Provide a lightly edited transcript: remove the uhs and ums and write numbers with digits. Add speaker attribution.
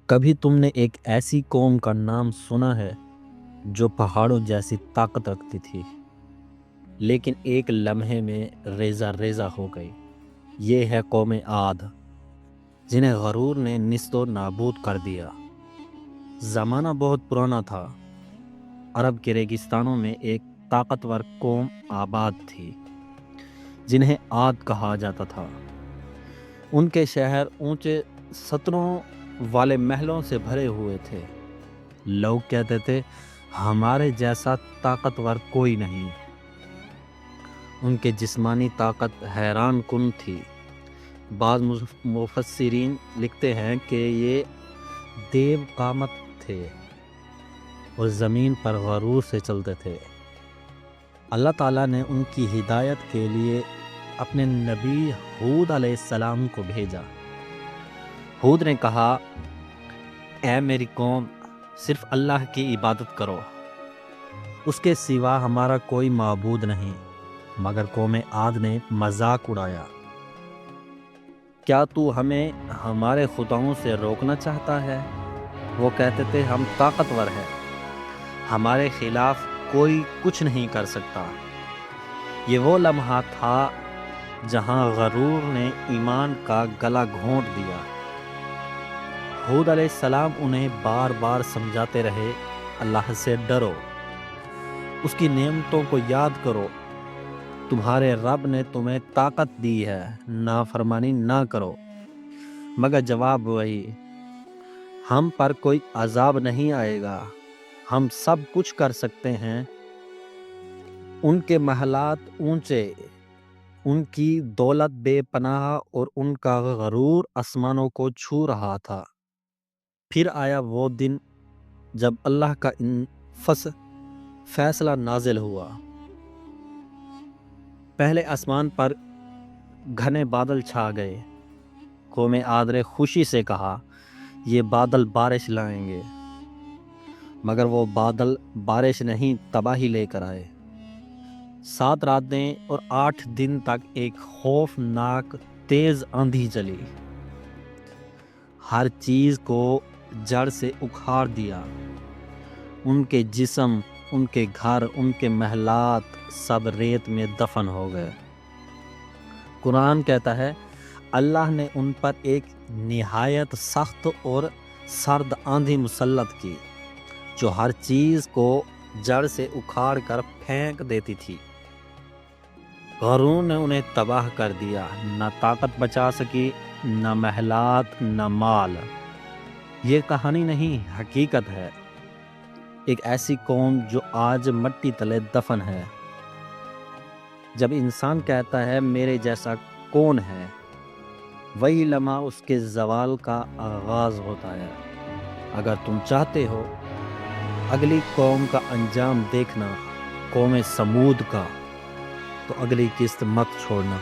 Speaker 1: کبھی تم نے ایک ایسی قوم کا نام سنا ہے جو پہاڑوں جیسی طاقت رکھتی تھی لیکن ایک لمحے میں ریزہ ریزہ ہو گئی؟ یہ ہے قوم عاد، جنہیں غرور نے نیست و نابود کر دیا۔ زمانہ بہت پرانا تھا۔ عرب کے ریگستانوں میں ایک طاقتور قوم آباد تھی جنہیں عاد کہا جاتا تھا۔ ان کے شہر اونچے ستروں والے محلوں سے بھرے ہوئے تھے۔ لوگ کہتے تھے ہمارے جیسا طاقتور کوئی نہیں۔ ان کے جسمانی طاقت حیران کن تھی۔ بعض مفسرین لکھتے ہیں کہ یہ دیو قامت تھے اور زمین پر غرور سے چلتے تھے۔ اللہ تعالیٰ نے ان کی ہدایت کے لیے اپنے نبی ہود علیہ السلام کو بھیجا۔ ہود نے کہا، اے میری قوم، صرف اللہ کی عبادت کرو، اس کے سوا ہمارا کوئی معبود نہیں۔ مگر قوم عاد نے مذاق اڑایا، کیا تو ہمیں ہمارے خداؤں سے روکنا چاہتا ہے؟ وہ کہتے تھے ہم طاقتور ہیں، ہمارے خلاف کوئی کچھ نہیں کر سکتا۔ یہ وہ لمحہ تھا جہاں غرور نے ایمان کا گلا گھونٹ دیا۔ ہود علیہ السلام انہیں بار بار سمجھاتے رہے، اللہ سے ڈرو، اس کی نعمتوں کو یاد کرو، تمہارے رب نے تمہیں طاقت دی ہے، نافرمانی نہ کرو۔ مگر جواب وہی، ہم پر کوئی عذاب نہیں آئے گا، ہم سب کچھ کر سکتے ہیں۔ ان کے محلات اونچے، ان کی دولت بے پناہ اور ان کا غرور آسمانوں کو چھو رہا تھا۔ پھر آیا وہ دن جب اللہ کا فیصلہ نازل ہوا۔ پہلے آسمان پر گھنے بادل چھا گئے۔ قوم عاد نے خوشی سے کہا، یہ بادل بارش لائیں گے۔ مگر وہ بادل بارش نہیں، تباہی لے کر آئے۔ 7 راتیں اور 8 دن تک ایک خوفناک تیز آندھی چلی، ہر چیز کو جڑ سے اکھاڑ دیا۔ ان کے جسم، ان کے گھر، ان کے محلات سب ریت میں دفن ہو گئے۔ قرآن کہتا ہے، اللہ نے ان پر ایک نہایت سخت اور سرد آندھی مسلط کی جو ہر چیز کو جڑ سے اکھاڑ کر پھینک دیتی تھی۔ غرور نے انہیں تباہ کر دیا، نہ طاقت بچا سکی، نہ محلات، نہ مال۔ یہ کہانی نہیں، حقیقت ہے۔ ایک ایسی قوم جو آج مٹی تلے دفن ہے۔ جب انسان کہتا ہے میرے جیسا کون ہے، وہی لمحہ اس کے زوال کا آغاز ہوتا ہے۔ اگر تم چاہتے ہو اگلی قوم کا انجام دیکھنا، قوم سمود کا، تو اگلی قسط مت چھوڑنا۔